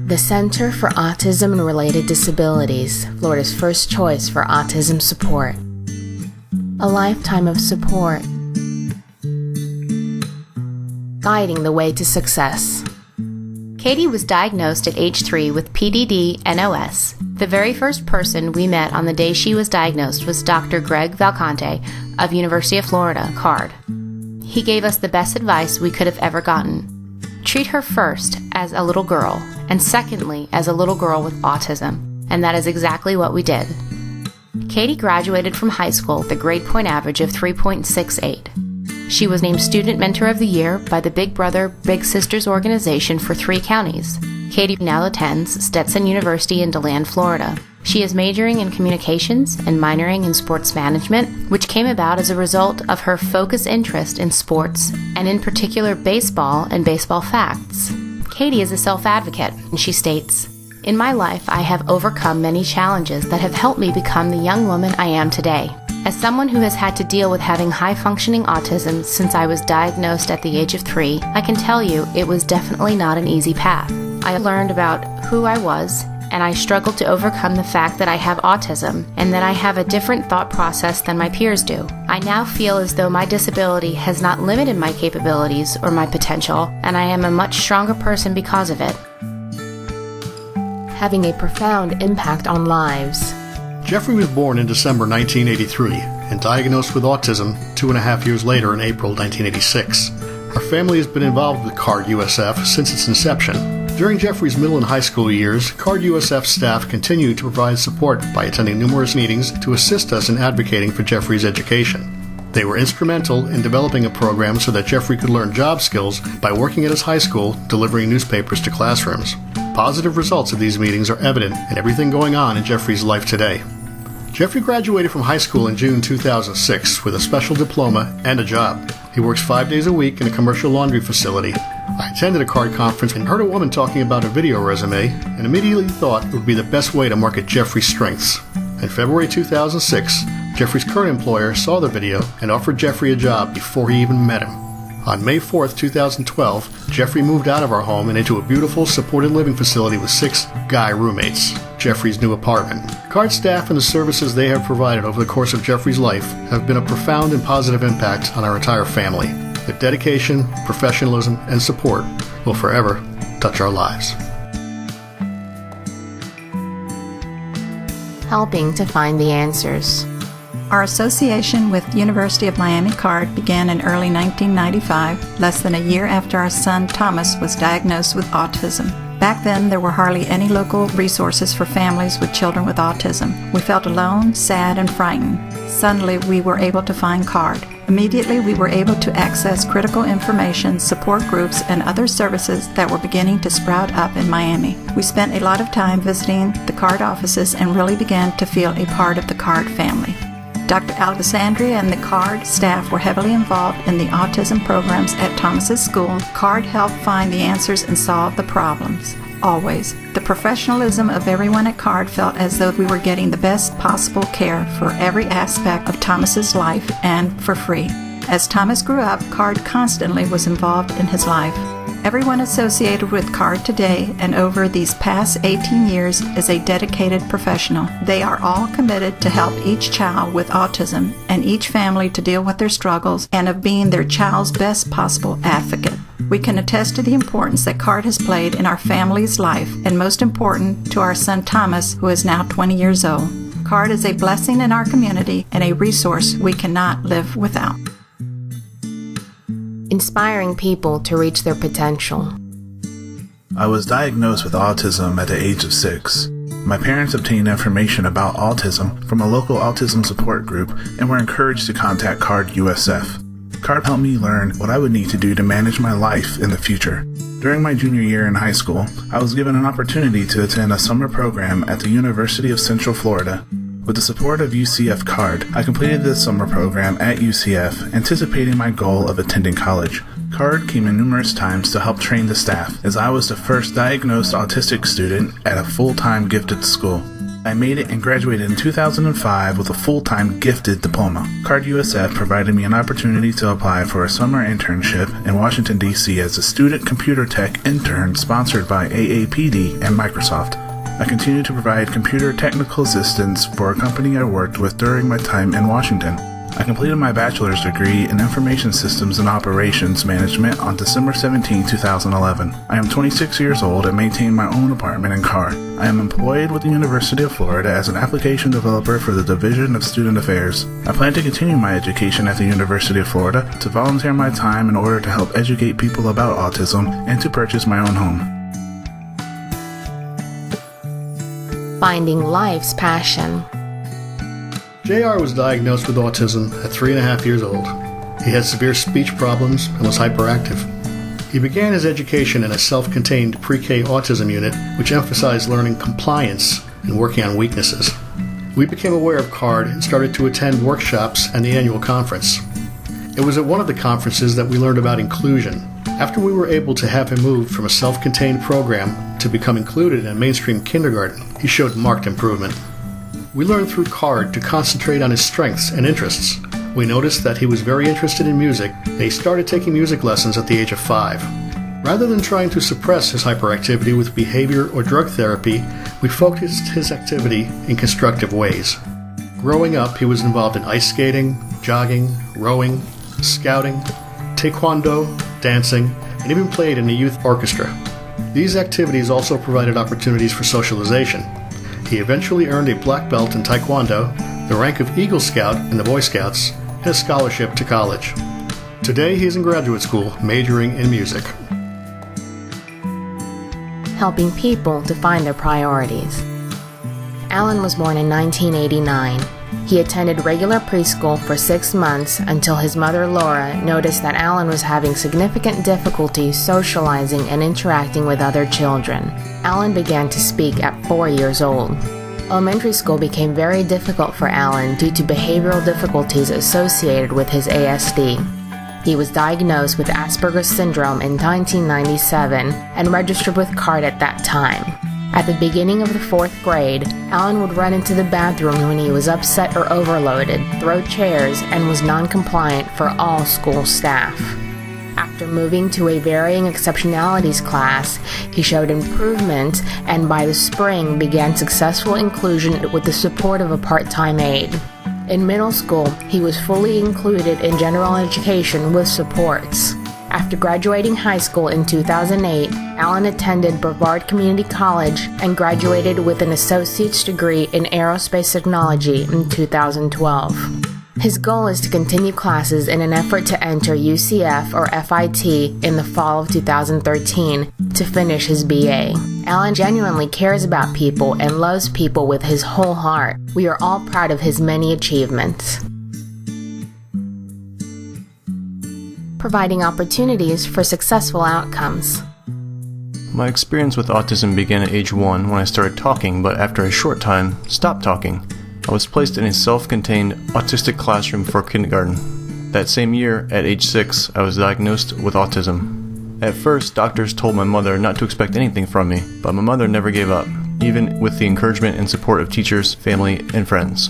The Center for Autism and Related Disabilities, Florida's first choice for autism support. A lifetime of support. Guiding the way to success. Katie was diagnosed at age 3 with PDD-NOS. The very first person we met on the day she was diagnosed was Dr. Greg Valcante of University of Florida, CARD. He gave us the best advice we could have ever gotten. Treat her first as a little girl, and secondly as a little girl with autism, and that is exactly what we did. Katie graduated from high school with a grade point average of 3.68. She was named Student Mentor of the Year by the Big Brother Big Sisters organization for 3 counties. Katie now attends Stetson University in DeLand, Florida. She is majoring in communications and minoring in sports management, which came about as a result of her focused interest in sports, and in particular baseball and baseball facts. Katie is a self-advocate, and she states, "In my life, I have overcome many challenges that have helped me become the young woman I am today. As someone who has had to deal with having high-functioning autism since I was diagnosed at the age of 3, I can tell you it was definitely not an easy path. I learned about who I was, and I struggled to overcome the fact that I have autism and that I have a different thought process than my peers do. I now feel as though my disability has not limited my capabilities or my potential, and I am a much stronger person because of it." Having a profound impact on lives. Jeffrey was born in December 1983 and diagnosed with autism 2.5 years later in April 1986. Our family has been involved with CARD USF since its inception. During Jeffrey's middle and high school years, CARD USF staff continued to provide support by attending numerous meetings to assist us in advocating for Jeffrey's education. They were instrumental in developing a program so that Jeffrey could learn job skills by working at his high school, delivering newspapers to classrooms. Positive results of these meetings are evident in everything going on in Jeffrey's life today. Jeffrey graduated from high school in June 2006 with a special diploma and a job. He works 5 days a week in a commercial laundry facility. I attended a CARD conference and heard a woman talking about a video resume and immediately thought it would be the best way to market Jeffrey's strengths. In February 2006, Jeffrey's current employer saw the video and offered Jeffrey a job before he even met him. On May 4, 2012, Jeffrey moved out of our home and into a beautiful, supported living facility with 6 guy roommates, Jeffrey's new apartment. CARD staff and the services they have provided over the course of Jeffrey's life have been a profound and positive impact on our entire family. Their dedication, professionalism, and support will forever touch our lives. Helping to find the answers. Our association with University of Miami CARD began in early 1995, less than a year after our son Thomas was diagnosed with autism. Back then, there were hardly any local resources for families with children with autism. We felt alone, sad, and frightened. Suddenly, we were able to find CARD. Immediately, we were able to access critical information, support groups, and other services that were beginning to sprout up in Miami. We spent a lot of time visiting the CARD offices and really began to feel a part of the CARD family. Dr. Alexandria and the CARD staff were heavily involved in the autism programs at Thomas's school. CARD helped find the answers and solve the problems. Always. The professionalism of everyone at CARD felt as though we were getting the best possible care for every aspect of Thomas's life and for free. As Thomas grew up, CARD constantly was involved in his life. Everyone associated with CARD today and over these past 18 years is a dedicated professional. They are all committed to help each child with autism and each family to deal with their struggles and of being their child's best possible advocate. We can attest to the importance that CARD has played in our family's life and most important to our son Thomas, who is now 20 years old. CARD is a blessing in our community and a resource we cannot live without. Inspiring people to reach their potential. I was diagnosed with autism at the age of 6. My parents obtained information about autism from a local autism support group and were encouraged to contact CARD USF. CARD helped me learn what I would need to do to manage my life in the future. During my junior year in high school, I was given an opportunity to attend a summer program at the University of Central Florida. With the support of UCF CARD, I completed this summer program at UCF, anticipating my goal of attending college. CARD came in numerous times to help train the staff, as I was the first diagnosed autistic student at a full-time gifted school. I made it and graduated in 2005 with a full-time gifted diploma. CARD USF provided me an opportunity to apply for a summer internship in Washington, D.C. as a student computer tech intern sponsored by AAPD and Microsoft. I continue to provide computer technical assistance for a company I worked with during my time in Washington. I completed my bachelor's degree in Information Systems and Operations Management on December 17, 2011. I am 26 years old and maintain my own apartment and car. I am employed with the University of Florida as an application developer for the Division of Student Affairs. I plan to continue my education at the University of Florida, to volunteer my time in order to help educate people about autism, and to purchase my own home. Finding life's passion. JR was diagnosed with autism at 3.5 years old. He had severe speech problems and was hyperactive. He began his education in a self-contained pre-K autism unit, which emphasized learning compliance and working on weaknesses. We became aware of CARD and started to attend workshops and the annual conference. It was at one of the conferences that we learned about inclusion. After we were able to have him move from a self-contained program to become included in mainstream kindergarten, he showed marked improvement. We learned through CARD to concentrate on his strengths and interests. We noticed that he was very interested in music, and he started taking music lessons at the age of 5. Rather than trying to suppress his hyperactivity with behavior or drug therapy, we focused his activity in constructive ways. Growing up, he was involved in ice skating, jogging, rowing, scouting, taekwondo, dancing, and even played in a youth orchestra. These activities also provided opportunities for socialization. He eventually earned a black belt in taekwondo, the rank of Eagle Scout in the Boy Scouts, and a scholarship to college. Today he is in graduate school, majoring in music. Helping people to find their priorities. Alan was born in 1989. He attended regular preschool for 6 months until his mother Laura noticed that Alan was having significant difficulty socializing and interacting with other children. Alan began to speak at 4 years old. Elementary school became very difficult for Alan due to behavioral difficulties associated with his ASD. He was diagnosed with Asperger's syndrome in 1997 and registered with CARD at that time. At the beginning of the 4th grade, Alan would run into the bathroom when he was upset or overloaded, throw chairs, and was non-compliant for all school staff. After moving to a varying exceptionalities class, he showed improvement and by the spring began successful inclusion with the support of a part-time aide. In middle school, he was fully included in general education with supports. After graduating high school in 2008, Alan attended Brevard Community College and graduated with an associate's degree in aerospace technology in 2012. His goal is to continue classes in an effort to enter UCF or FIT in the fall of 2013 to finish his BA. Alan genuinely cares about people and loves people with his whole heart. We are all proud of his many achievements. Providing opportunities for successful outcomes. My experience with autism began at age 1 when I started talking, but after a short time, stopped talking. I was placed in a self-contained autistic classroom for kindergarten. That same year, at age 6, I was diagnosed with autism. At first, doctors told my mother not to expect anything from me, but my mother never gave up, even with the encouragement and support of teachers, family, and friends.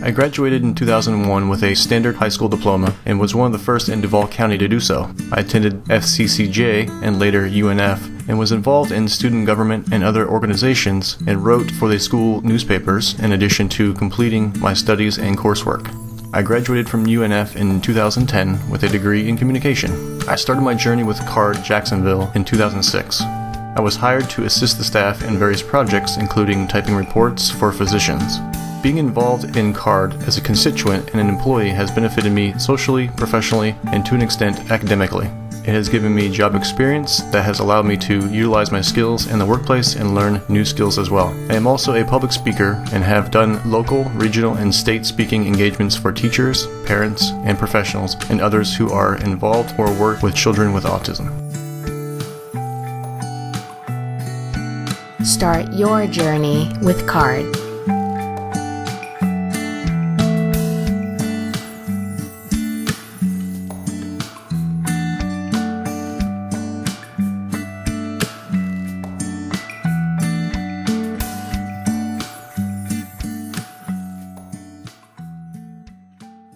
I graduated in 2001 with a standard high school diploma and was one of the first in Duval County to do so. I attended FCCJ and later UNF and was involved in student government and other organizations and wrote for the school newspapers in addition to completing my studies and coursework. I graduated from UNF in 2010 with a degree in communication. I started my journey with CARD Jacksonville in 2006. I was hired to assist the staff in various projects, including typing reports for physicians. Being involved in CARD as a constituent and an employee has benefited me socially, professionally, and to an extent academically. It has given me job experience that has allowed me to utilize my skills in the workplace and learn new skills as well. I am also a public speaker and have done local, regional, and state speaking engagements for teachers, parents, and professionals, and others who are involved or work with children with autism. Start your journey with CARD.